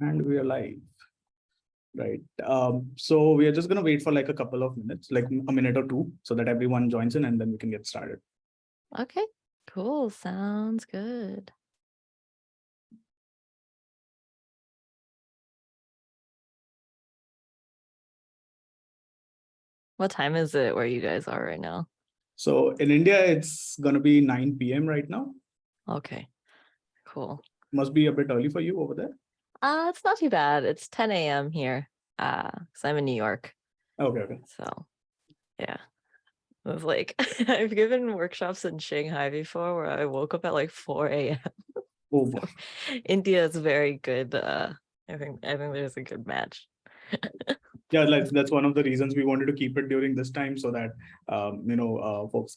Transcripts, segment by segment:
And we are live, right? So we are just going to wait for like a couple of minutes, like a minute or two, so that everyone joins in and then we can get started. Okay, cool. Sounds good. What time is it where you guys are right now? So in India, it's going to be 9 p.m. right now. Okay, cool. Must be a bit early for you over there. It's not too bad. It's 10 a.m. here. Because I'm in New York. Okay. So yeah. It was like I've given workshops in Shanghai before where I woke up at like 4 a.m. Oh, So India is very good. I think there's a good match. yeah, that's one of the reasons we wanted to keep it during this time, so that folks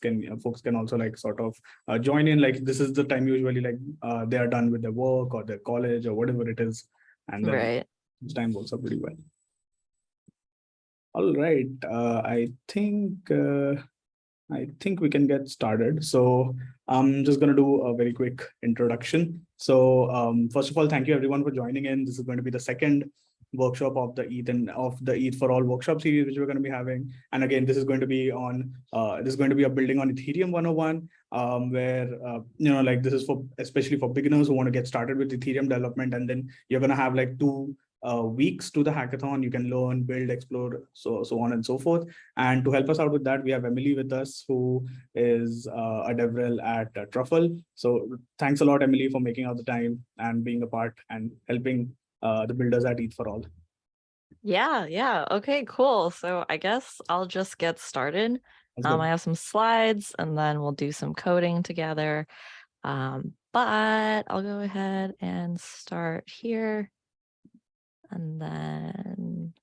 can also like sort of join in. Like this is the time usually like they are done with their work or their college or whatever it is, and then Right. this time works out pretty well. All right, I think we can get started. So I'm just going to do a very quick introduction. So first of all, thank you everyone for joining in. This is going to be the second workshop of the ETH for All workshop series, which we're going to be having. And again, this is going to be on a building on Ethereum 101, where like this is for especially for beginners who want to get started with Ethereum development, and then you're going to have like 2 weeks to the hackathon. You can learn, build, explore, so on and so forth. And to help us out with that, we have Emily with us, who is a DevRel at Truffle. So thanks a lot, Emily, for making out the time and being a part and helping the builders at ETH for All. Yeah. Okay, cool. So I guess I'll just get started. I have some slides and then we'll do some coding together. But I'll go ahead and start here. And then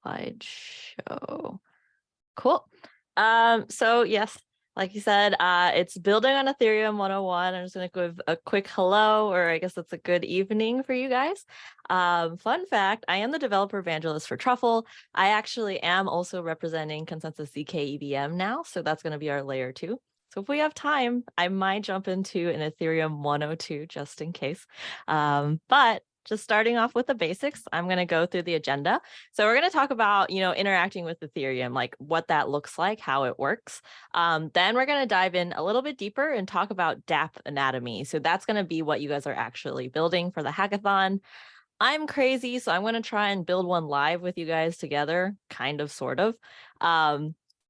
slideshow. Cool. So yes, like you said, it's building on Ethereum 101. I'm just going to give a quick hello, or I guess it's a good evening for you guys. Fun fact, I am the developer evangelist for Truffle. I actually am also representing Consensus ZK EVM now, so that's going to be our layer 2. So if we have time, I might jump into an Ethereum 102 just in case. But just starting off with the basics, I'm going to go through the agenda. So we're going to talk about, interacting with Ethereum, like what that looks like, how it works. Then we're going to dive in a little bit deeper and talk about dApp anatomy. So that's going to be what you guys are actually building for the hackathon. I'm crazy, so I'm going to try and build one live with you guys together, kind of, sort of.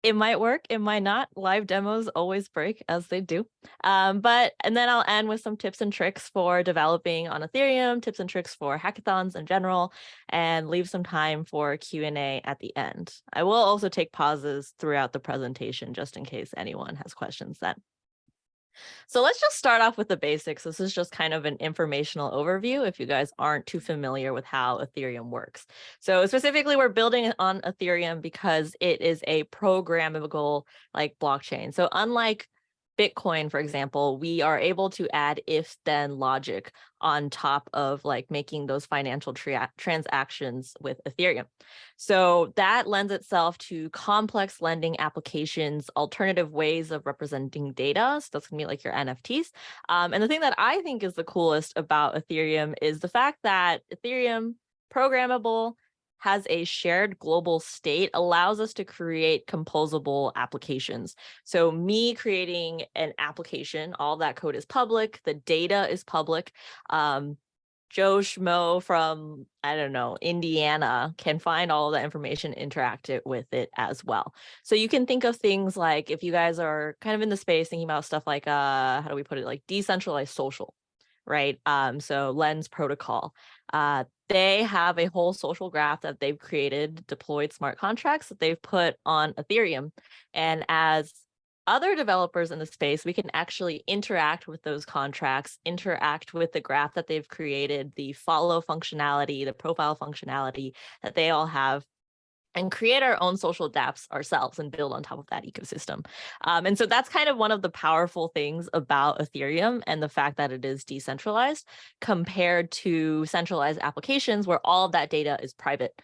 It might work, it might not. Live demos always break, as they do. And then I'll end with some tips and tricks for developing on Ethereum, tips and tricks for hackathons in general, and leave some time for Q&A at the end. I will also take pauses throughout the presentation just in case anyone has questions then. So let's just start off with the basics. This is just kind of an informational overview if you guys aren't too familiar with how Ethereum works. So specifically, we're building on Ethereum because it is a programmable like blockchain. So unlike Bitcoin, for example, we are able to add if-then logic on top of like making those financial transactions with Ethereum. So that lends itself to complex lending applications, alternative ways of representing data. So that's gonna be like your NFTs. And the thing that I think is the coolest about Ethereum is the fact that Ethereum, programmable, has a shared global state, allows us to create composable applications. So me creating an application, all that code is public, the data is public. Joe Schmo from, I don't know, Indiana can find all the information, interact with it as well. So you can think of things like, if you guys are kind of in the space thinking about stuff like, how do we put it, like decentralized social, right? So Lens protocol, they have a whole social graph that they've created, deployed smart contracts that they've put on Ethereum. And as other developers in the space, we can actually interact with those contracts, interact with the graph that they've created, the follow functionality, the profile functionality that they all have, and create our own social dApps ourselves and build on top of that ecosystem. And so that's kind of one of the powerful things about Ethereum and the fact that it is decentralized compared to centralized applications where all of that data is private.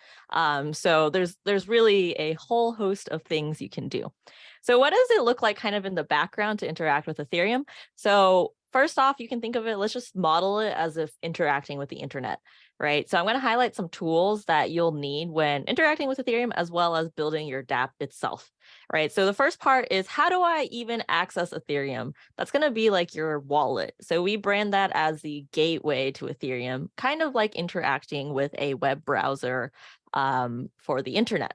So there's really a whole host of things you can do. So what does it look like kind of in the background to interact with Ethereum? So first off, you can think of it, let's just model it as if interacting with the internet, right? So I'm going to highlight some tools that you'll need when interacting with Ethereum, as well as building your dApp itself, right? So the first part is, how do I even access Ethereum? That's going to be like your wallet. So we brand that as the gateway to Ethereum, kind of like interacting with a web browser for the internet.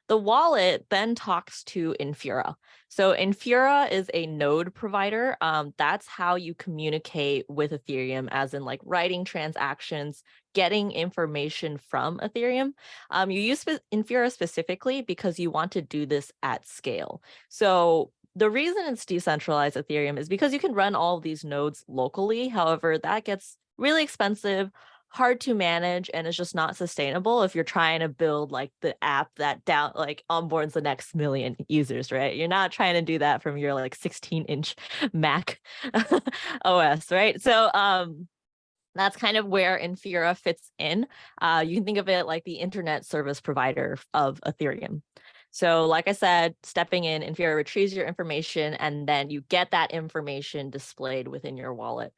The wallet then talks to Infura. So Infura is a node provider. That's how you communicate with Ethereum, as in like writing transactions, getting information from Ethereum. You use Infura specifically because you want to do this at scale. So the reason it's decentralized Ethereum is because you can run all of these nodes locally. However, that gets really expensive, hard to manage, and it's just not sustainable if you're trying to build like the app that onboards the next million users, right? You're not trying to do that from your like 16-inch Mac OS, right? So that's kind of where Infura fits in. You can think of it like the internet service provider of Ethereum. So like I said, stepping in, Infura retrieves your information, and then you get that information displayed within your wallet.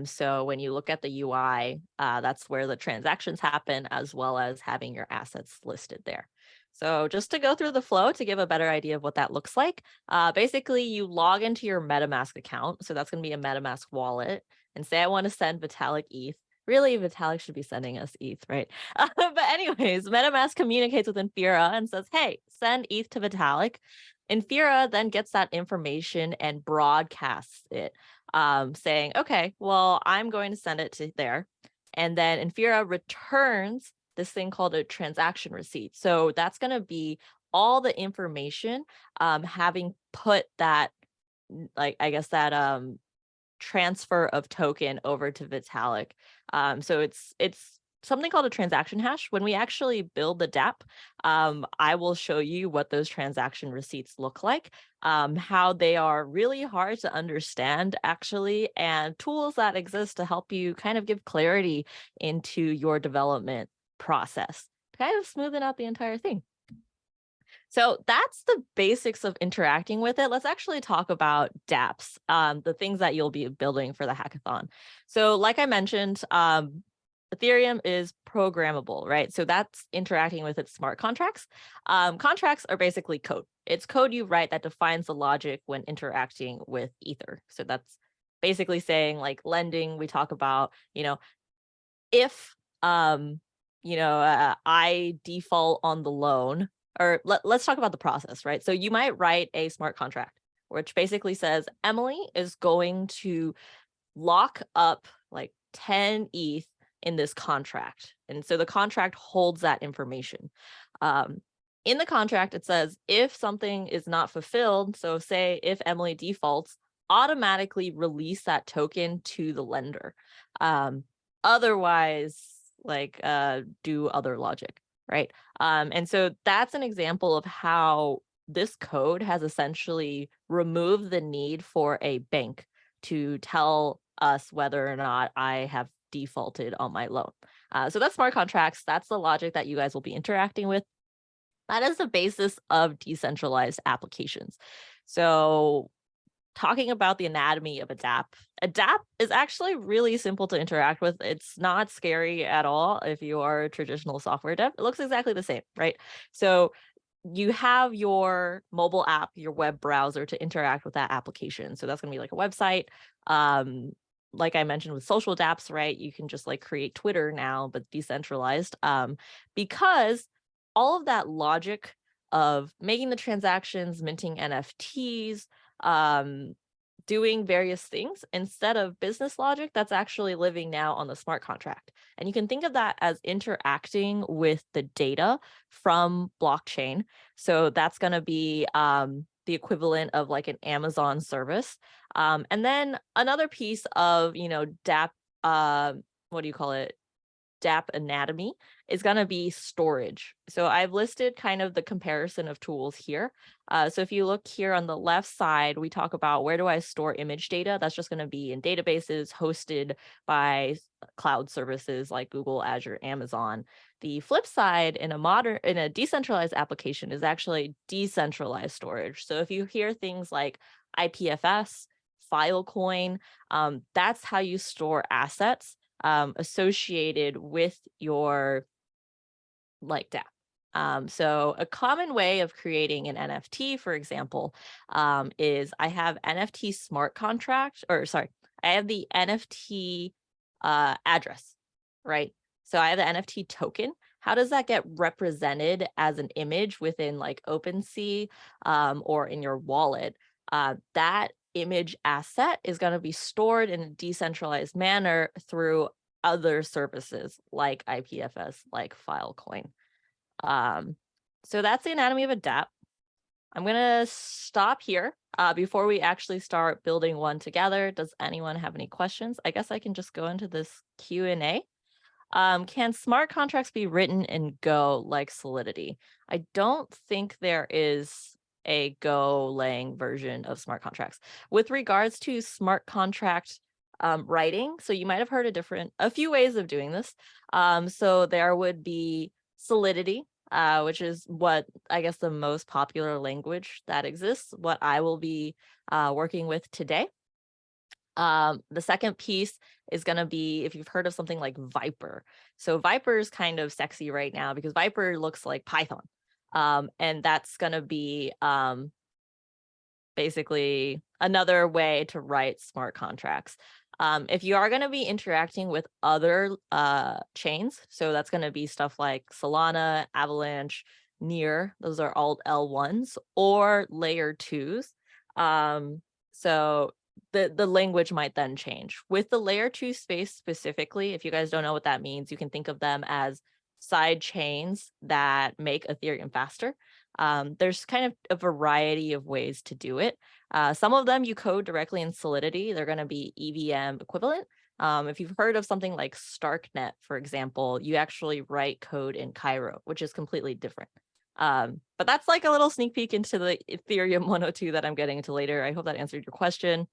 So when you look at the UI, that's where the transactions happen, as well as having your assets listed there. So just to go through the flow to give a better idea of what that looks like, basically you log into your MetaMask account. So that's going to be a MetaMask wallet, and say I want to send Vitalik ETH. Really, Vitalik should be sending us ETH, right? But anyways, MetaMask communicates with Infura and says, hey, send ETH to Vitalik. Infura then gets that information and broadcasts it, saying, okay, well, I'm going to send it to there. And then Infura returns this thing called a transaction receipt. So that's going to be all the information, having put that, like, I guess that transfer of token over to Vitalik. So it's something called a transaction hash. When we actually build the dApp, I will show you what those transaction receipts look like, how they are really hard to understand actually, and tools that exist to help you kind of give clarity into your development process, kind of smoothing out the entire thing. So that's the basics of interacting with it. Let's actually talk about dApps, the things that you'll be building for the hackathon. So like I mentioned, Ethereum is programmable, right? So that's interacting with its smart contracts. Contracts are basically code. It's code you write that defines the logic when interacting with Ether. So that's basically saying, like lending, we talk about, if, I default on the loan, or let's talk about the process, right? So you might write a smart contract, which basically says Emily is going to lock up like 10 ETH in this contract. And so the contract holds that information. In the contract, it says if something is not fulfilled, so say if Emily defaults, automatically release that token to the lender. Otherwise, do other logic, right? And so that's an example of how this code has essentially removed the need for a bank to tell us whether or not I have defaulted on my loan. So that's smart contracts. That's the logic that you guys will be interacting with. That is the basis of decentralized applications. So talking about the anatomy of a dApp is actually really simple to interact with. It's not scary at all if you are a traditional software dev. It looks exactly the same, right? So you have your mobile app, your web browser to interact with that application. So that's going to be like a website. Like I mentioned with social dApps, right? You can just like create Twitter now, but decentralized, because all of that logic of making the transactions, minting NFTs, doing various things instead of business logic, that's actually living now on the smart contract. And you can think of that as interacting with the data from blockchain. So that's going to be the equivalent of like an Amazon service. And then another piece of, dApp, what do you call it? dApp anatomy is going to be storage. So I've listed kind of the comparison of tools here. So if you look here on the left side, we talk about where do I store image data? That's just going to be in databases hosted by cloud services like Google, Azure, Amazon. The flip side in a decentralized application is actually decentralized storage. So if you hear things like IPFS, Filecoin. That's how you store assets associated with your like dApp. So a common way of creating an NFT, for example, is I have NFT smart contract, or sorry, I have the NFT address, right? So I have the NFT token. How does that get represented as an image within like OpenSea or in your wallet? That image asset is going to be stored in a decentralized manner through other services like IPFS, like Filecoin. So that's the anatomy of a dApp. I'm going to stop here before we actually start building one together. Does anyone have any questions? I guess I can just go into this Q&A. Can smart contracts be written in Go like Solidity? I don't think there is a Golang version of smart contracts. With regards to smart contract writing, so you might have heard a few ways of doing this. So there would be Solidity, which is what I guess the most popular language that exists, what I will be working with today. The second piece is going to be, if you've heard of something like Viper. So Viper is kind of sexy right now because Viper looks like Python. And that's going to be basically another way to write smart contracts. If you are going to be interacting with other chains, so that's going to be stuff like Solana, Avalanche, Near, those are all L1s, or layer 2s. So the language might then change. With the layer 2 space specifically, if you guys don't know what that means, you can think of them as side chains that make Ethereum faster. There's kind of a variety of ways to do it. Some of them you code directly in Solidity. They're going to be EVM equivalent. If you've heard of something like Starknet, for example, you actually write code in Cairo, which is completely different. But that's like a little sneak peek into the Ethereum 102 that I'm getting into later. I hope that answered your question.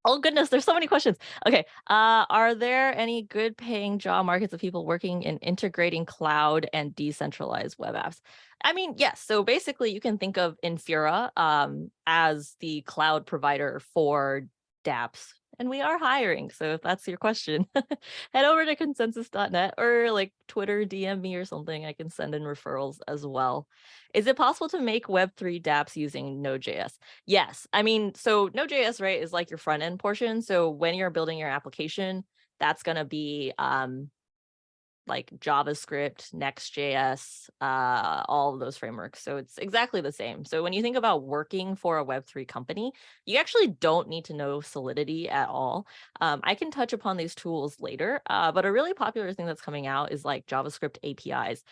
Oh goodness, there's so many questions. Okay, are there any good paying job markets of people working in integrating cloud and decentralized web apps? I mean, yes. So basically you can think of Infura as the cloud provider for dApps. And we are hiring. So if that's your question, head over to consensus.net or like Twitter, DM me or something. I can send in referrals as well. Is it possible to make Web3 dApps using Node.js? Yes. I mean, so Node.js, right, is like your front end portion. So when you're building your application, that's going to be like JavaScript, Next.js, all of those frameworks. So it's exactly the same. So when you think about working for a Web3 company, you actually don't need to know Solidity at all. I can touch upon these tools later, but a really popular thing that's coming out is like JavaScript APIs.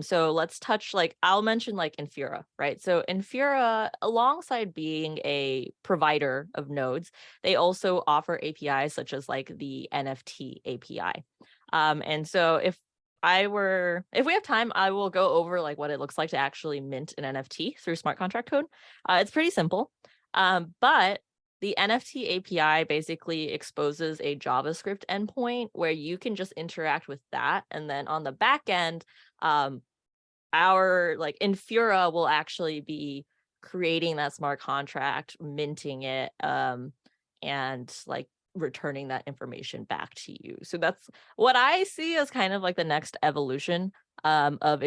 So let's touch I'll mention like Infura, right? So Infura, alongside being a provider of nodes, they also offer APIs such as like the NFT API. And so if we have time, I will go over like what it looks like to actually mint an NFT through smart contract code. It's pretty simple. But the NFT API basically exposes a JavaScript endpoint where you can just interact with that. And then on the back end, our Infura will actually be creating that smart contract, minting it, and returning that information back to you. So that's what I see as kind of like the next evolution of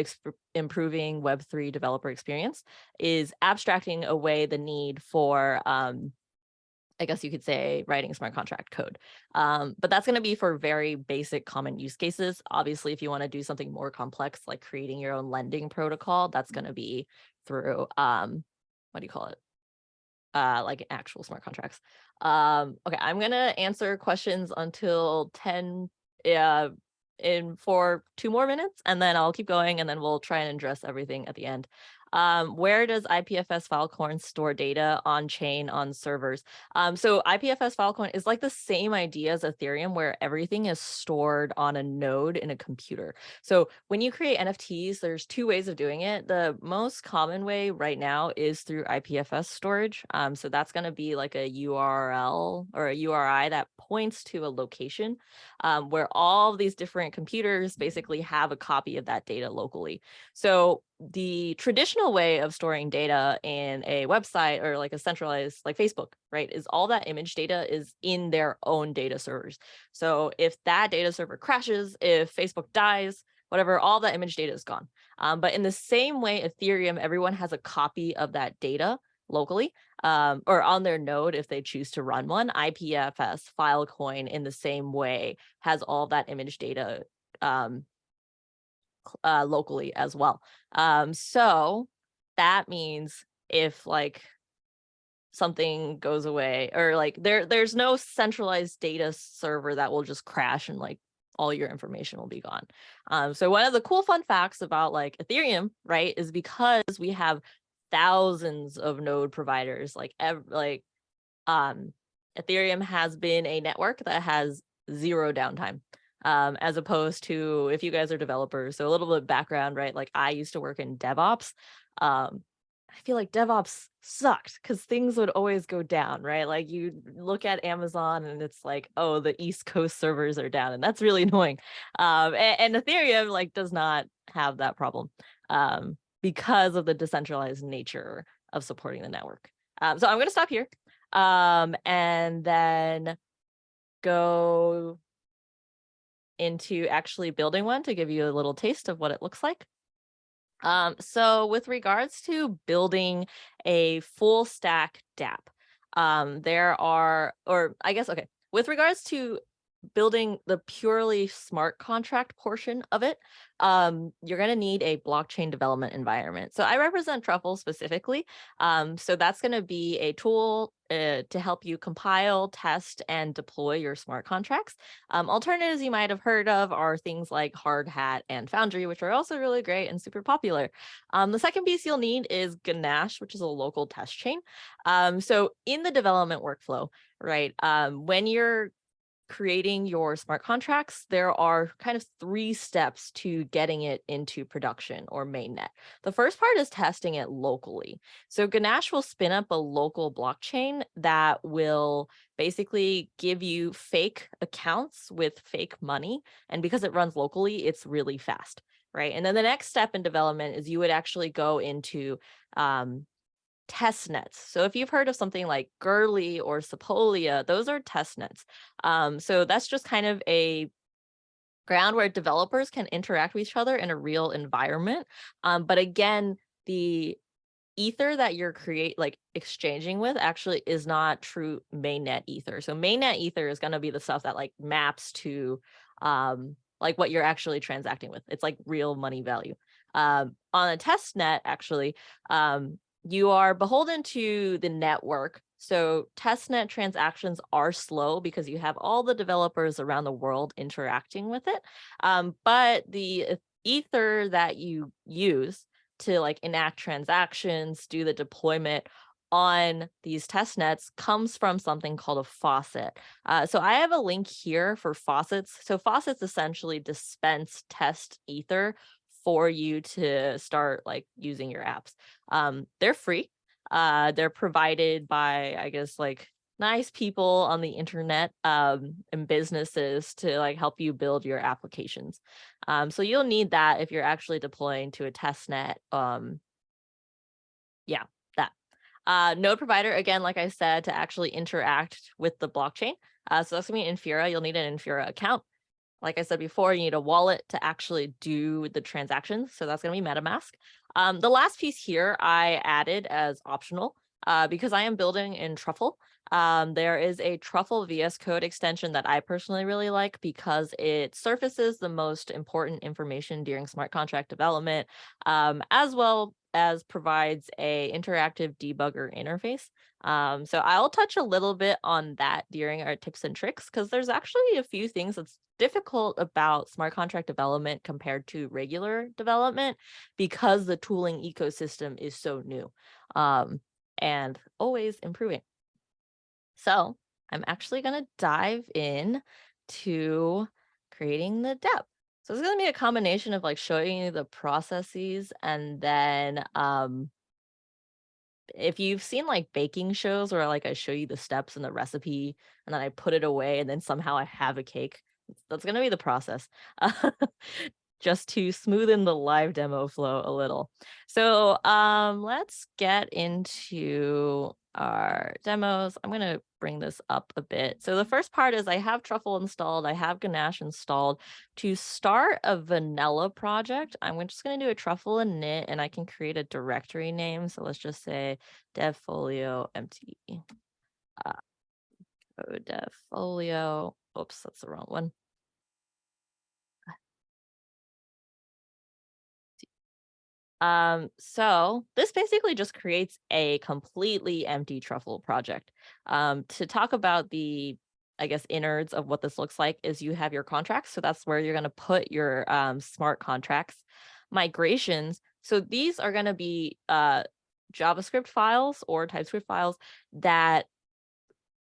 improving Web3 developer experience, is abstracting away the need for I guess you could say writing smart contract code. But that's going to be for very basic common use cases. Obviously, if you want to do something more complex, like creating your own lending protocol, that's going to be through what do you call it? Like actual smart contracts. Okay, I'm gonna answer questions until 10 for 2 more minutes, and then I'll keep going, and then we'll try and address everything at the end. Where does IPFS Filecoin store data on chain on servers? So IPFS Filecoin is like the same idea as Ethereum, where everything is stored on a node in a computer. So when you create NFTs, there's 2 ways of doing it. The most common way right now is through IPFS storage. So that's going to be like a URL or a URI that points to a location where all of these different computers basically have a copy of that data locally. So the traditional way of storing data in a website or like a centralized, like Facebook, right, is all that image data is in their own data servers. So if that data server crashes, if Facebook dies, whatever, all that image data is gone. But in the same way, Ethereum, everyone has a copy of that data locally, or on their node if they choose to run one. IPFS Filecoin in the same way has all that image data locally as well. So that means if like something goes away, or like there's no centralized data server that will just crash and like all your information will be gone. So one of the cool fun facts about like Ethereum, right, is because we have thousands of node providers, Ethereum has been a network that has zero downtime. As opposed to if you guys are developers. So a little bit of background, right? Like I used to work in DevOps. I feel like DevOps sucked because things would always go down, right? Like you look at Amazon and it's like, oh, the East Coast servers are down, and that's really annoying. And Ethereum like does not have that problem because of the decentralized nature of supporting the network. So I'm going to stop here and then go into actually building one to give you a little taste of what it looks like. So with regards to building a full stack dApp, with regards to building the purely smart contract portion of it, you're going to need a blockchain development environment. So I represent Truffle specifically. So that's going to be a tool to help you compile, test, and deploy your smart contracts. Alternatives you might have heard of are things like Hard Hat and Foundry, which are also really great and super popular. The second piece you'll need is Ganache, which is a local test chain. So in the development workflow, right, when you're creating your smart contracts, there are kind of 3 steps to getting it into production or mainnet. The first part is testing it locally. So Ganache will spin up a local blockchain that will basically give you fake accounts with fake money. And because it runs locally, it's really fast, right? And then the next step in development is you would actually go into test nets. So if you've heard of something like Gurley or Sepolia, those are test nets. So that's just kind of a ground where developers can interact with each other in a real environment. But again, the ether that you're exchanging with actually is not true mainnet ether. So mainnet ether is going to be the stuff that like maps to like what you're actually transacting with. It's like real money value. On a test net, actually, you are beholden to the network. So testnet transactions are slow because you have all the developers around the world interacting with it. But the ether that you use to like enact transactions, do the deployment on these test nets comes from something called a faucet. So I have a link here for faucets. So faucets essentially dispense test ether for you to start like using your apps. They're free. They're provided by, I guess, like nice people on the internet and businesses to like help you build your applications. So you'll need that if you're actually deploying to a test net. Yeah, that. Node provider, again, like I said, to actually interact with the blockchain. So that's gonna be Infura. You'll need an Infura account. Like I said before, you need a wallet to actually do the transactions. So that's going to be MetaMask. The last piece here I added as optional because I am building in Truffle. There is a Truffle VS Code extension that I personally really like because it surfaces the most important information during smart contract development, as well as provides a interactive debugger interface. So I'll touch a little bit on that during our tips and tricks because there's actually a few things that's difficult about smart contract development compared to regular development because the tooling ecosystem is so new and always improving. So I'm actually going to dive in to creating the dApp. So it's going to be a combination of like showing you the processes and then if you've seen like baking shows where like I show you the steps and the recipe and then I put it away and then somehow I have a cake, that's going to be the process. just to smoothen the live demo flow a little. So let's get into our demos. I'm going to bring this up a bit. So the first part is I have Truffle installed. I have Ganache installed. To start a vanilla project, I'm just going to do a Truffle init, and I can create a directory name. So let's just say devfolio empty. Devfolio. Oops, that's the wrong one. So this basically just creates a completely empty Truffle project. To talk about the, I guess, innards of what this looks like is you have your contracts. So that's where you're going to put your smart contracts. Migrations. So these are going to be JavaScript files or TypeScript files that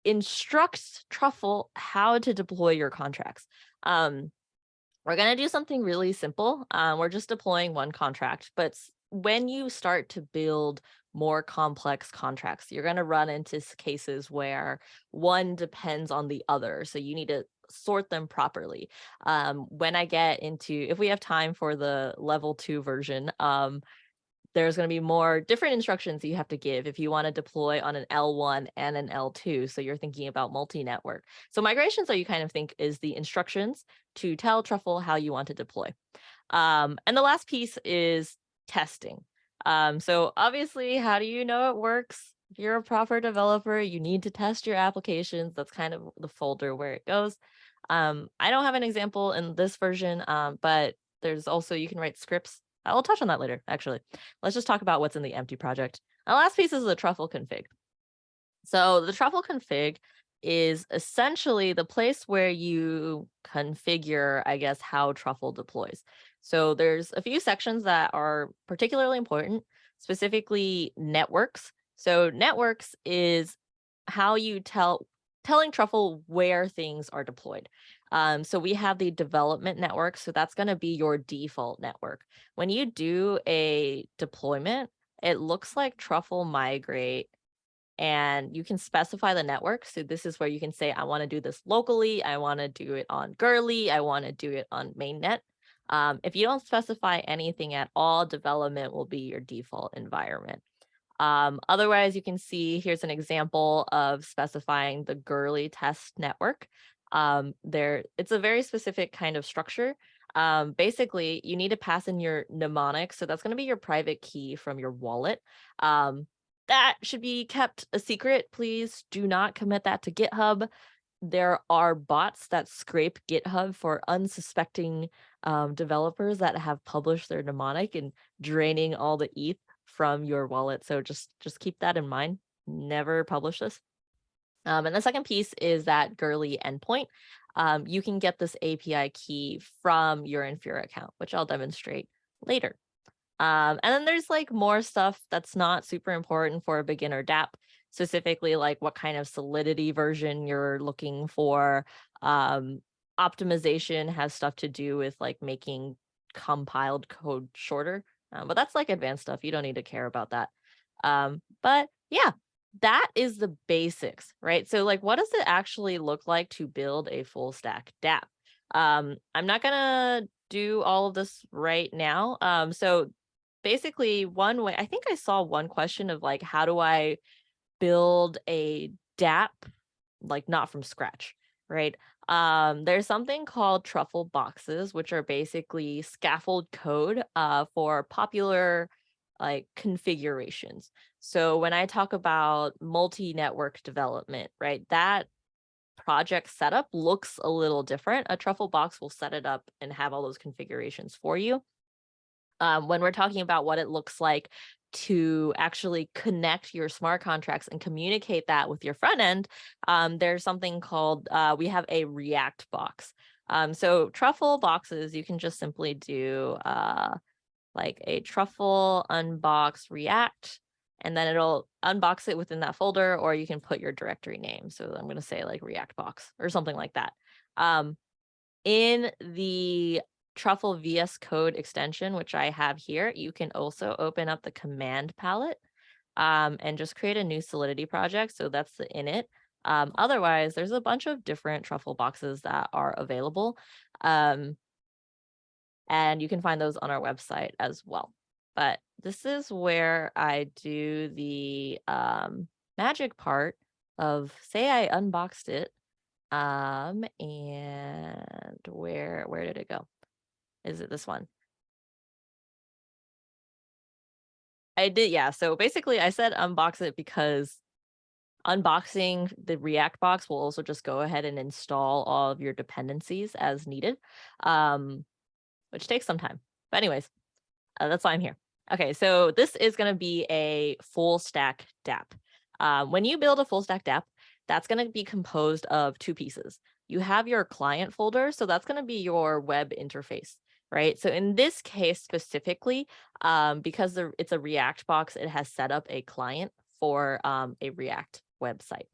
instructs Truffle how to deploy your contracts. We're going to do something really simple. We're just deploying one contract, but when you start to build more complex contracts, you're going to run into cases where one depends on the other. So you need to sort them properly. When I get into, if we have time for the level 2 version, there's going to be more different instructions you have to give if you want to deploy on an L1 and an L2. So you're thinking about multi-network. So migrations, that you kind of think is the instructions to tell Truffle how you want to deploy. And the last piece is testing. So obviously, how do you know it works? If you're a proper developer, you need to test your applications. That's kind of the folder where it goes. I don't have an example in this version, but there's also, you can write scripts. I'll touch on that later, actually. Let's just talk about what's in the empty project. The last piece is the Truffle config. So the Truffle config is essentially the place where you configure, I guess, how Truffle deploys. So there's a few sections that are particularly important, specifically networks. So networks is how you telling Truffle where things are deployed. So we have the development network. So that's going to be your default network. When you do a deployment, it looks like Truffle migrate, and you can specify the network. So this is where you can say, I want to do this locally. I want to do it on Gurley. I want to do it on mainnet. If you don't specify anything at all, development will be your default environment. Otherwise, you can see here's an example of specifying the Gurley test network. It's a very specific kind of structure. Basically, you need to pass in your mnemonic. So that's going to be your private key from your wallet. That should be kept a secret. Please do not commit that to GitHub. There are bots that scrape GitHub for unsuspecting developers that have published their mnemonic and draining all the ETH from your wallet. So just keep that in mind. Never publish this. And the second piece is that Gurley endpoint. You can get this API key from your Infura account, which I'll demonstrate later. And then there's like more stuff that's not super important for a beginner DApp, specifically like what kind of Solidity version you're looking for. Optimization has stuff to do with like making compiled code shorter, but that's like advanced stuff. You don't need to care about that. But yeah, that is the basics, right? So like, what does it actually look like to build a full stack DApp? I'm not gonna do all of this right now. So basically one way, I think I saw one question of like, how do I build a DApp, like not from scratch, right? There's something called truffle boxes, which are basically scaffold code for popular like configurations. So when I talk about multi-network development, right, that project setup looks a little different. A truffle box will set it up and have all those configurations for you. When we're talking about what it looks like to actually connect your smart contracts and communicate that with your front end, there's something called, we have a React box. So truffle boxes, you can just simply do like a truffle unbox React, and then it'll unbox it within that folder, or you can put your directory name. So I'm going to say like React box or something like that. In the Truffle VS Code extension, which I have here, you can also open up the command palette and just create a new Solidity project. So that's the init. Otherwise, there's a bunch of different Truffle boxes that are available. And you can find those on our website as well. But this is where I do the magic part of, say I unboxed it. And where did it go? Is it this one? I did, yeah. So basically I said unbox it because unboxing the React box will also just go ahead and install all of your dependencies as needed, which takes some time. But anyways, that's why I'm here. Okay, so this is going to be a full stack dApp. When you build a full stack dApp, that's going to be composed of two pieces. You have your client folder, so that's going to be your web interface, right? So in this case specifically, because it's a React box, it has set up a client for a React website.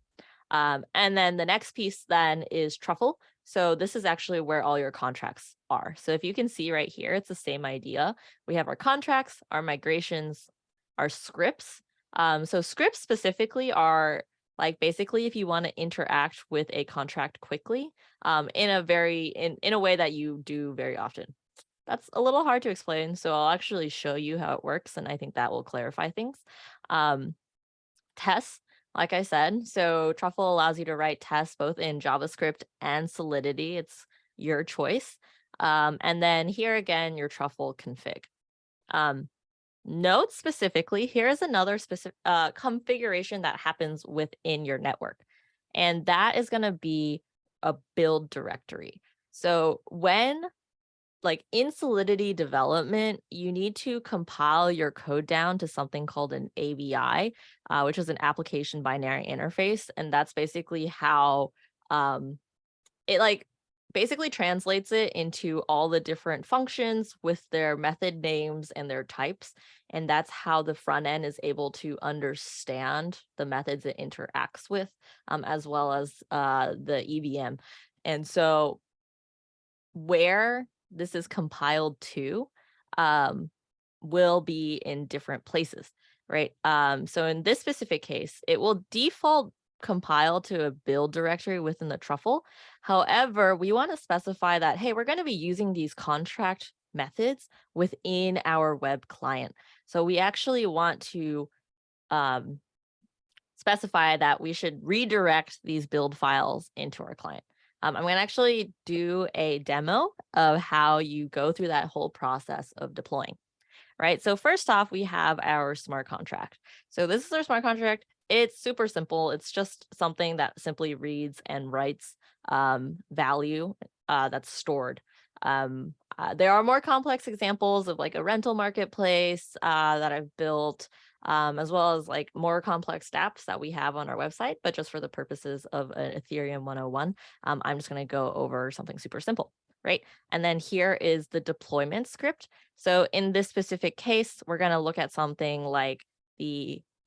And then the next piece then is Truffle. So this is actually where all your contracts are. So if you can see right here, it's the same idea. We have our contracts, our migrations, our scripts. So scripts specifically are like basically if you want to interact with a contract quickly in a way that you do very often. That's a little hard to explain, so I'll actually show you how it works, and I think that will clarify things. Tests, like I said, so Truffle allows you to write tests both in JavaScript and Solidity. It's your choice. And then here again, your Truffle config. Note specifically, here's another specific configuration that happens within your network. And that is going to be a build directory. So when like in Solidity development, you need to compile your code down to something called an ABI, which is an application binary interface. And that's basically how it like basically translates it into all the different functions with their method names and their types. And that's how the front end is able to understand the methods it interacts with, as well as the EVM. And so where this is compiled to will be in different places, right? So in this specific case, it will default compile to a build directory within the Truffle. However, we want to specify that, hey, we're going to be using these contract methods within our web client. So we actually want to specify that we should redirect these build files into our client. I'm going to actually do a demo of how you go through that whole process of deploying, right? So first off, we have our smart contract. So this is our smart contract. It's super simple. It's just something that simply reads and writes value that's stored. There are more complex examples of like a rental marketplace that I've built, as well as like more complex apps that we have on our website. But just for the purposes of an Ethereum 101, I'm just going to go over something super simple, right? And then here is the deployment script. So in this specific case, we're going to look at something like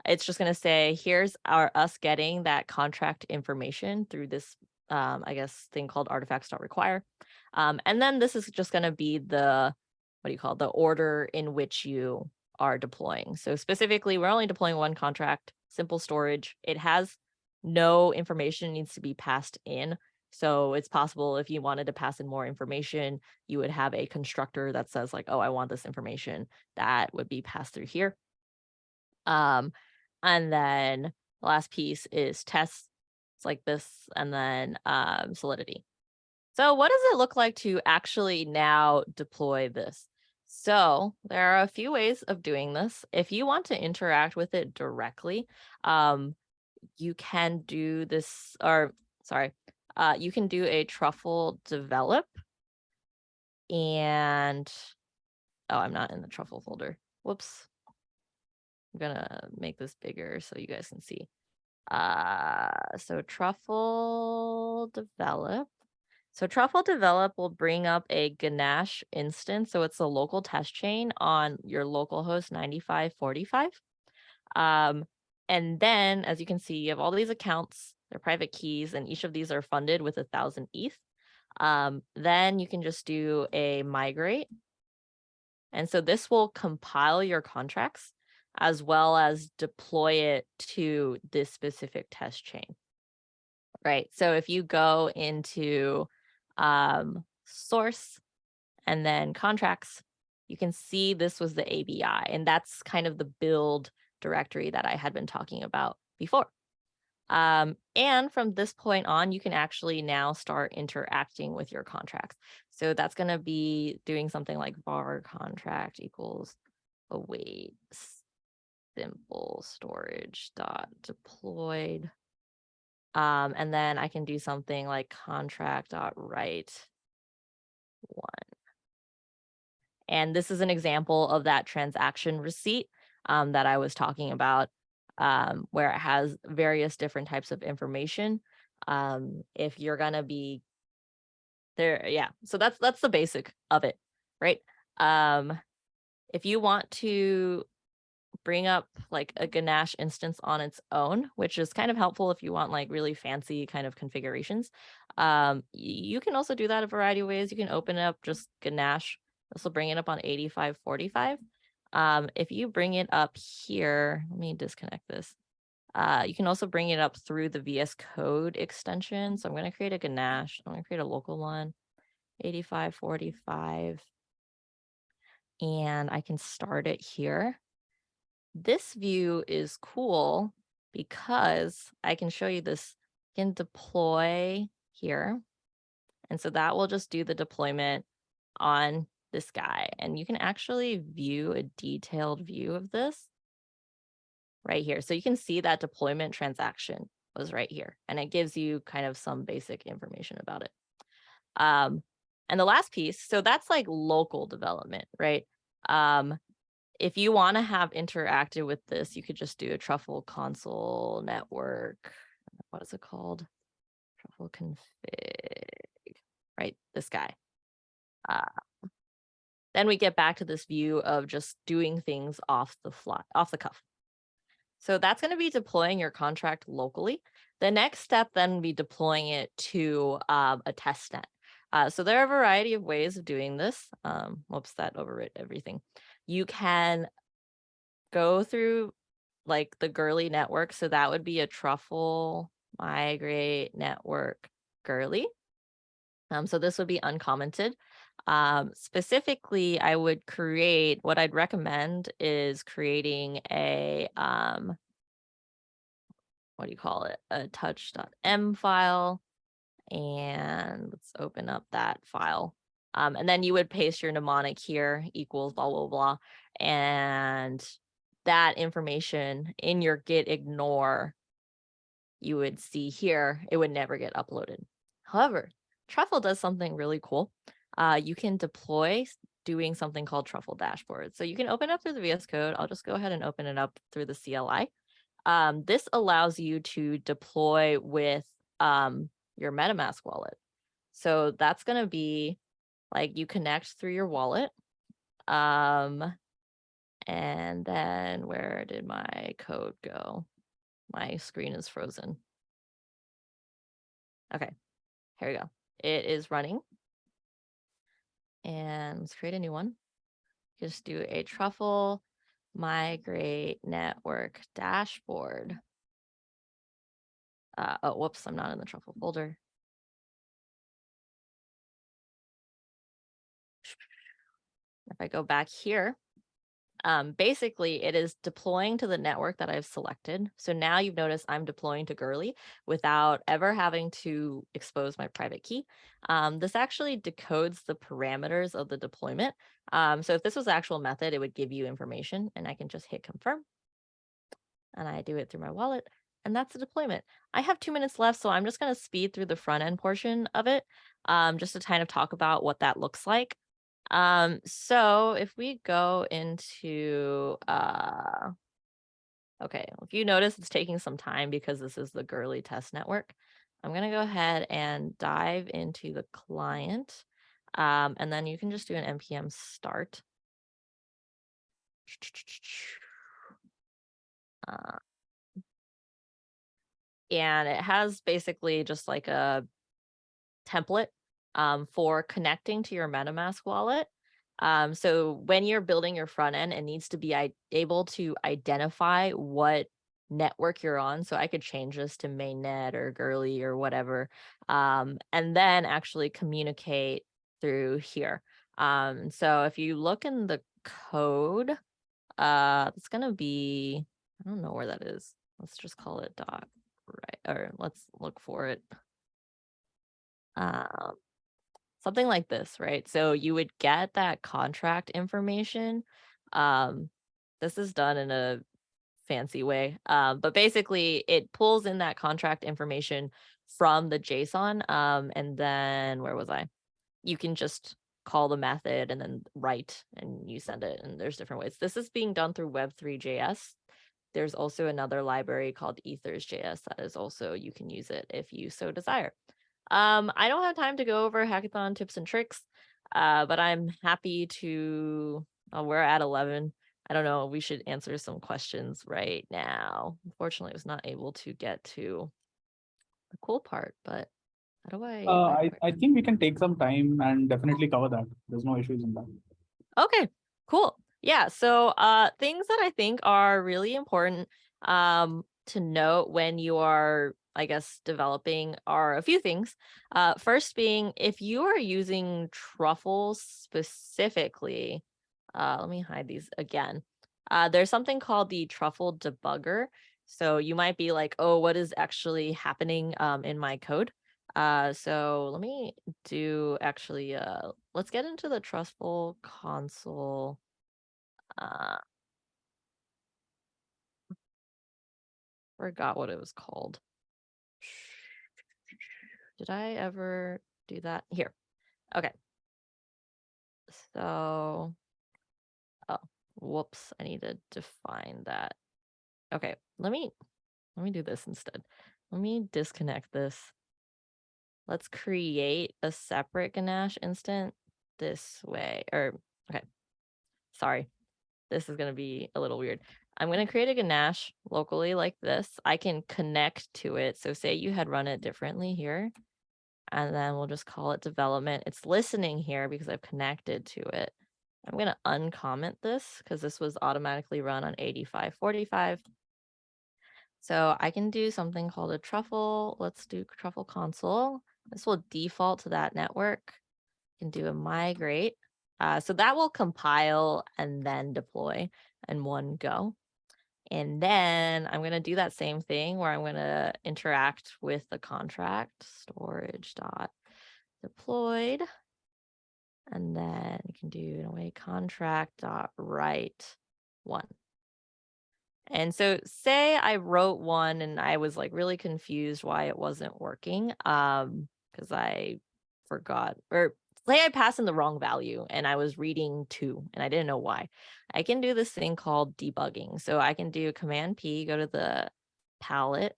it's just going to say, here's us getting that contract information through this, I guess, thing called artifacts.require. And then this is just going to be the order in which you are deploying. So specifically, we're only deploying one contract, simple storage. It has no information needs to be passed in. So it's possible if you wanted to pass in more information, you would have a constructor that says like, oh, I want this information that would be passed through here. And then the last piece is tests. It's like this, and then Solidity. So what does it look like to actually now deploy this? So there are a few ways of doing this. If you want to interact with it directly, you can do this, you can do a Truffle develop. And, oh, I'm not in the Truffle folder. Whoops. I'm gonna make this bigger so you guys can see. So Truffle develop. So Truffle develop will bring up a Ganache instance. So it's a local test chain on your localhost 9545. And then, as you can see, you have all these accounts, they're private keys, and each of these are funded with 1,000 ETH. Then you can just do a migrate. And so this will compile your contracts as well as deploy it to this specific test chain. Right. So if you go into source and then contracts, you can see this was the ABI, and that's kind of the build directory that I had been talking about before. And from this point on, you can actually now start interacting with your contracts. So that's going to be doing something like var contract equals await simple storage dot deployed. And then I can do something like contract dot write one. And this is an example of that transaction receipt that I was talking about, where it has various different types of information. If you're gonna be there, yeah. So that's the basic of it, right? If you want to bring up like a Ganache instance on its own, which is kind of helpful if you want like really fancy kind of configurations. You can also do that a variety of ways. You can open up just Ganache. This will bring it up on 8545. If you bring it up here, let me disconnect this. You can also bring it up through the VS Code extension. So I'm going to create a Ganache. I'm going to create a local one, 8545. And I can start it here. This view is cool because I can show you this, can deploy here. And so that will just do the deployment on this guy. And you can actually view a detailed view of this right here. So you can see that deployment transaction was right here. And it gives you kind of some basic information about it. And the last piece, so that's like local development, right? If you want to have interacted with this, you could just do a truffle console network. What is it called? Truffle config, right? This guy. Then we get back to this view of just doing things off the cuff. So that's going to be deploying your contract locally. The next step then would be deploying it to a test net. So there are a variety of ways of doing this. Whoops, that overwrit everything. You can go through like the Gurley network. So that would be a truffle migrate network Gurley. So this would be uncommented. Specifically, I would create, what I'd recommend is creating a, what do you call it? A touch.m file. And let's open up that file. And then you would paste your mnemonic here equals blah, blah, blah. And that information in your git ignore, you would see here, it would never get uploaded. However, Truffle does something really cool. You can deploy doing something called Truffle dashboard. So you can open up through the VS Code. I'll just go ahead and open it up through the CLI. This allows you to deploy with your MetaMask wallet. So that's going to be like you connect through your wallet. And then where did my code go? My screen is frozen. Okay, here we go. It is running. And let's create a new one. Just do a truffle migrate network dashboard. Oh, whoops, I'm not in the truffle folder. If I go back here, basically it is deploying to the network that I've selected. So now you've noticed I'm deploying to Gurley without ever having to expose my private key. This actually decodes the parameters of the deployment. So if this was the actual method, it would give you information and I can just hit confirm. And I do it through my wallet. And that's the deployment. I have 2 minutes left, so I'm just going to speed through the front end portion of it, just to kind of talk about what that looks like. So if we go into, okay, if you notice it's taking some time because this is the Gurley test network, I'm going to go ahead and dive into the client. And then you can just do an npm start. And it has basically just like a template for connecting to your MetaMask wallet. So when you're building your front end, it needs to be able to identify what network you're on. So I could change this to mainnet or Gurley or whatever, and then actually communicate through here. So if you look in the code, it's gonna be, I don't know where that is. Let's just call it dot right, or let's look for it. Um, Something like this, right? So you would get that contract information. Um, this is done in a fancy way. But basically it pulls in that contract information from the JSON. And then where was I? You can just call the method and then write and you send it. And there's different ways. This is being done through Web3.js. There's also another library called Ethers.js that is also, you can use it if you so desire. I don't have time to go over hackathon tips and tricks, but I'm happy to, we're at 11. I don't know, we should answer some questions right now. Unfortunately, I was not able to get to the cool part, but how do I think we can take some time and definitely cover that. There's no issues in that. Okay, cool. Yeah, so things that I think are really important to note when you are, I guess, developing are a few things. First being, if you are using truffles specifically, let me hide these again. There's something called the truffle debugger. So you might be like, oh, what is actually happening in my code? So let me do actually, let's get into the truffle console. Uh, Forgot what it was called. Did I ever do that? Here. Okay. So, oh, whoops. I need to define that. Okay, let me do this instead. Let me disconnect this. Let's create a separate Ganache instant this way. Or okay. Sorry. This is going to be a little weird. I'm going to create a Ganache locally like this. I can connect to it. So say you had run it differently here, and then we'll just call it development. It's listening here because I've connected to it. I'm going to uncomment this because this was automatically run on 8545. So I can do something called a truffle. Let's do truffle console. This will default to that network. Can do a migrate. So that will compile and then deploy in one go. And then I'm going to do that same thing where I'm going to interact with the contract storage dot deployed. And then you can do in a way contract dot write one. And so say I wrote one and I was like really confused why it wasn't working. Because I forgot, or say I passed in the wrong value and I was reading 2 and I didn't know why. I can do this thing called debugging. So I can do Command P, go to the palette.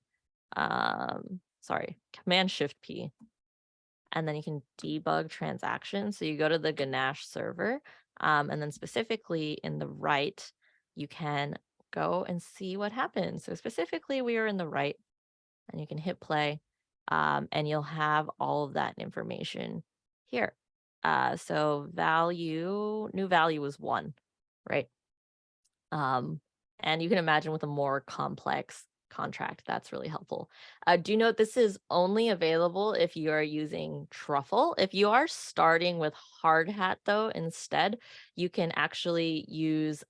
Command Shift P. And then you can debug transactions. So you go to the Ganache server, and then specifically in the right, you can go and see what happens. So specifically, we are in the right, and you can hit play, and you'll have all of that information here. So new value was 1, right? And you can imagine with a more complex contract, that's really helpful. Do note this is only available if you are using Truffle. If you are starting with Hard Hat, though, instead, you can actually use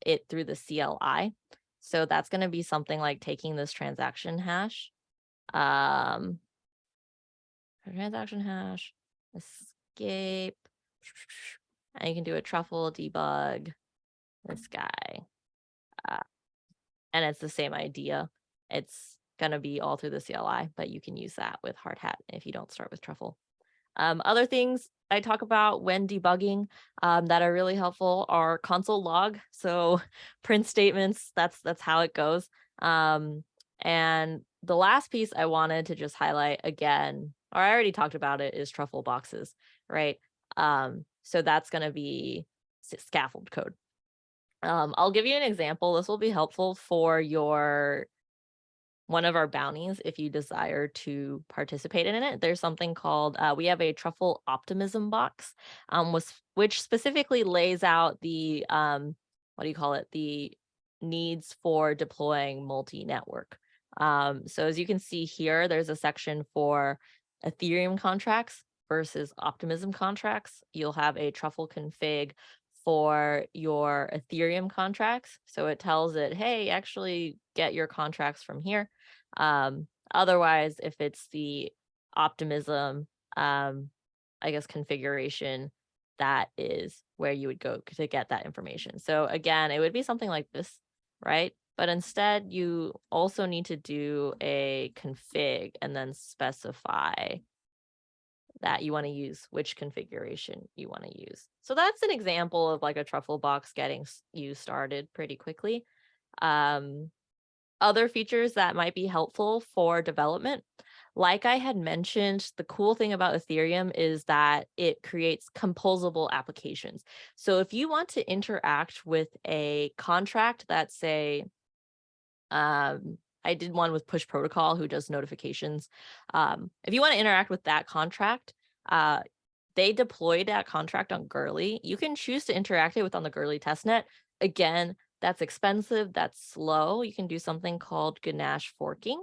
it through the CLI. So that's going to be something like taking this transaction hash, escape, and you can do a truffle debug this guy. And it's the same idea. It's going to be all through the CLI, but you can use that with Hard Hat if you don't start with Truffle. Other things I talk about when debugging that are really helpful are console log. So print statements, that's how it goes. And the last piece I wanted to just highlight again, or I already talked about it, is truffle boxes, right? So that's going to be scaffold code. I'll give you an example. This will be helpful for one of our bounties if you desire to participate in it. There's something called, we have a truffle optimism box, which specifically lays out the, the needs for deploying multi-network. So as you can see here, there's a section for Ethereum contracts. versus optimism contracts. You'll have a truffle config for your Ethereum contracts. So it tells it, hey, actually get your contracts from here. Otherwise, if it's the optimism, I guess, configuration, that is where you would go to get that information. So again, it would be something like this, right? But instead, you also need to do a config and then specify that you want to use, which configuration you want to use. So that's an example of like a truffle box getting you started pretty quickly. Other features that might be helpful for development, like I had mentioned, the cool thing about Ethereum is that it creates composable applications. So if you want to interact with a contract that, say, I did one with Push Protocol who does notifications. If you want to interact with that contract, they deployed that contract on Gurley. You can choose to interact it with on the Gurley testnet. Again, that's expensive, that's slow. You can do something called Ganache forking.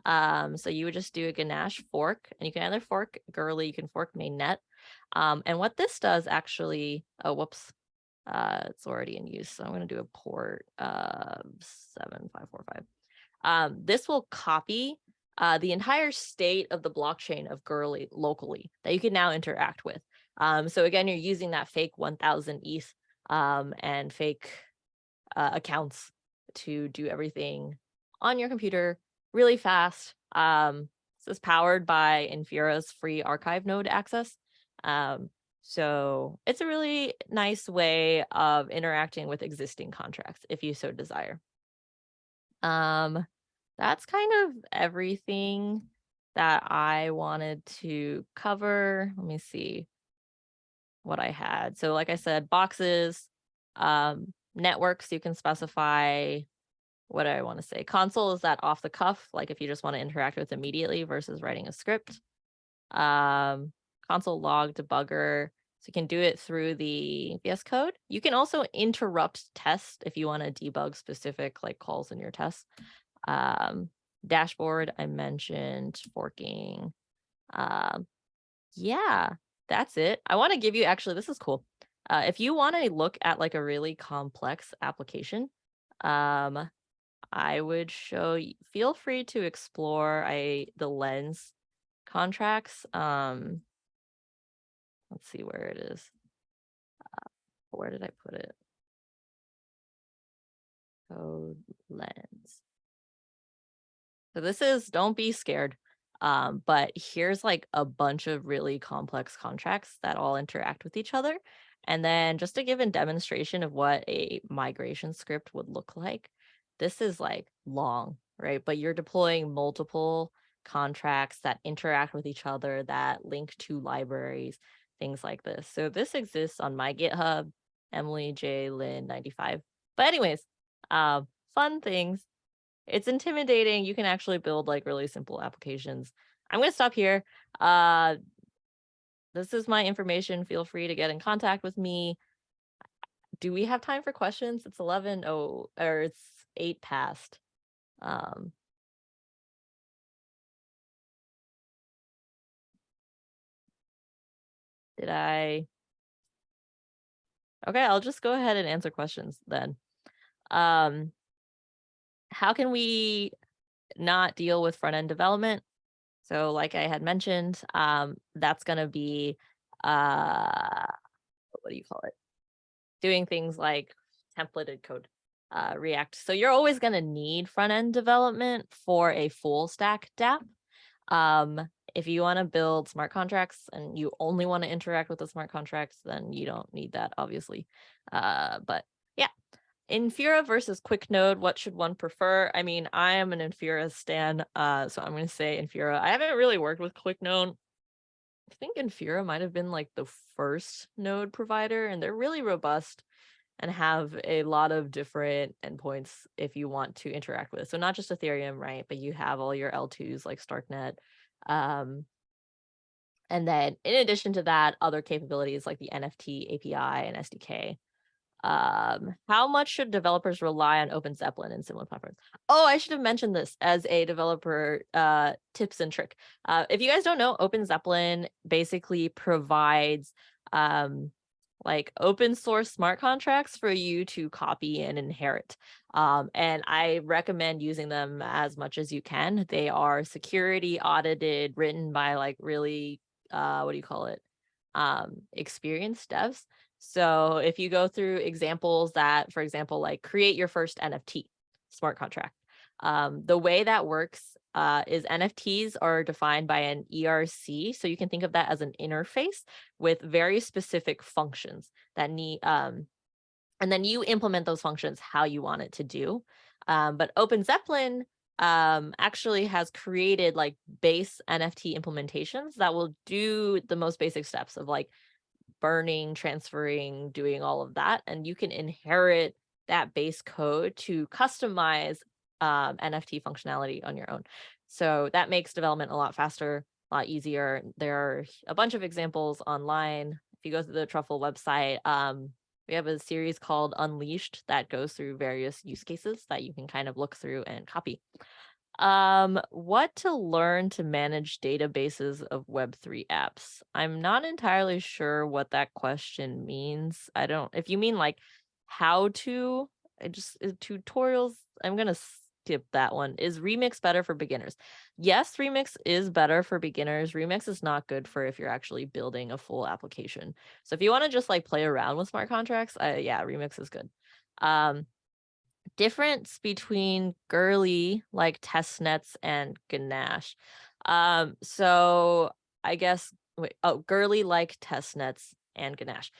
So you would just do a Ganache fork, and you can either fork Gurley, you can fork mainnet. And what this does actually, oh, whoops, it's already in use. So I'm going to do a port 7545. This will copy the entire state of the blockchain of Gurley locally that you can now interact with. So again, you're using that fake 1000 ETH and fake accounts to do everything on your computer really fast. This is powered by Infura's free archive node access. So it's a really nice way of interacting with existing contracts if you so desire. That's kind of everything that I wanted to cover. Let me see what I had. So like I said, boxes, networks, you can specify, what do I want to say? Console is that off the cuff, like if you just want to interact with immediately versus writing a script. Console log debugger, so you can do it through the VS Code. You can also interrupt test if you want to debug specific like calls in your tests. Dashboard, I mentioned forking. Yeah, that's it. I want to give you, actually, this is cool. If you want to look at like a really complex application, I would show you, feel free to explore the lens contracts. Let's see where it is. Where did I put it? Code lens. So this is, don't be scared. But here's like a bunch of really complex contracts that all interact with each other. And then just to give a demonstration of what a migration script would look like, this is like long, right? But you're deploying multiple contracts that interact with each other, that link to libraries, things like this. So this exists on my GitHub, Emily J. Lin 95. But anyways, fun things. It's intimidating. You can actually build like really simple applications. I'm going to stop here. This is my information. Feel free to get in contact with me. Do we have time for questions? It's 11. Oh, or it's 8 past. Did I? Okay, I'll just go ahead and answer questions then. How can we not deal with front-end development? So like I had mentioned, that's going to be, what do you call it? Doing things like templated code, React. So you're always going to need front-end development for a full stack dApp. If you want to build smart contracts and you only want to interact with the smart contracts, then you don't need that, obviously. But yeah, Infura versus QuickNode, what should one prefer? I mean, I am an Infura stan, so I'm going to say Infura. I haven't really worked with QuickNode. I think Infura might have been like the first node provider, and they're really robust and have a lot of different endpoints if you want to interact with. So not just Ethereum, right? But you have all your L2s like Starknet. And then in addition to that, other capabilities like the NFT API and SDK. How much should developers rely on Open Zeppelin and similar platforms? Oh, I should have mentioned this as a developer tips and trick. If you guys don't know, Open Zeppelin basically provides like open source smart contracts for you to copy and inherit. And I recommend using them as much as you can. They are security audited, written by like really, what do you call it? Experienced devs. So if you go through examples that, for example, like create your first NFT smart contract, the way that works is NFTs are defined by an ERC. So you can think of that as an interface with very specific functions that need, and then you implement those functions how you want it to do. But Open Zeppelin actually has created like base NFT implementations that will do the most basic steps of like burning, transferring, doing all of that. And you can inherit that base code to customize NFT functionality on your own. So that makes development a lot faster, a lot easier. There are a bunch of examples online. If you go to the Truffle website, we have a series called Unleashed that goes through various use cases that you can kind of look through and copy. What to learn to manage databases of Web3 apps? I'm not entirely sure what that question means. If you mean like how to, tutorials, I'm gonna skip that one. Is Remix better for beginners? Yes, Remix is better for beginners. Remix is not good for if you're actually building a full application. So if you want to just like play around with smart contracts, yeah, Remix is good. Difference between girly like testnets and ganache. So I guess girly like testnets and ganache.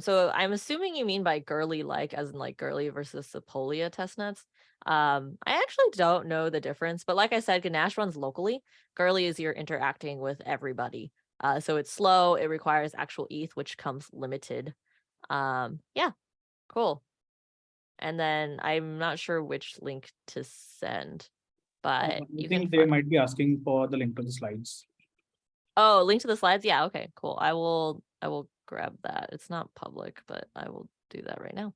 So I'm assuming you mean by girly like as in like girly versus Sepolia testnets. I actually don't know the difference, but like I said, ganache runs locally. Girly is you're interacting with everybody. So it's slow, it requires actual ETH, which comes limited. Yeah, cool. And then I'm not sure which link to send, but I you can think they might be asking for the link to the slides. Oh, link to the slides. Yeah, okay, cool. I will grab that. It's not public, but I will do that right now.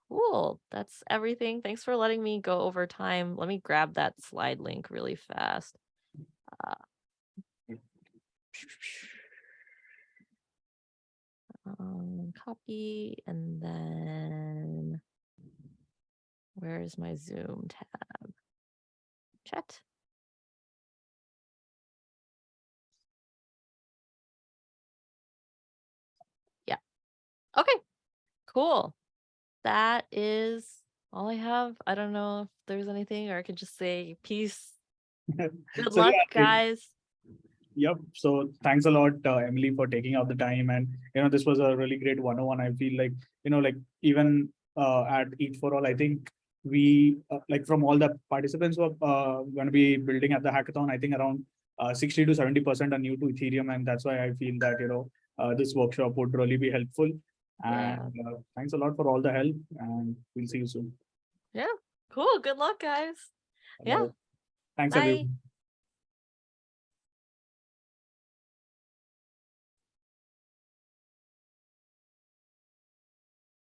Cool. That's everything. Thanks for letting me go over time. Let me grab that slide link really fast. Copy, and then where's my Zoom tab? Chat. Yeah. Okay, cool. That is all I have. I don't know if there's anything, or I could just say peace. Good luck, guys. Yep. So thanks a lot, Emily, for taking out the time. And, this was a really great 101. I feel like, like even at Eat for All, I think we, like from all the participants who are going to be building at the hackathon, I think around 60 to 70% are new to Ethereum. And that's why I feel that, this workshop would really be helpful. And thanks a lot for all the help. And we'll see you soon. Yeah. Cool. Good luck, guys. Yeah. Thanks, Bye. everyone.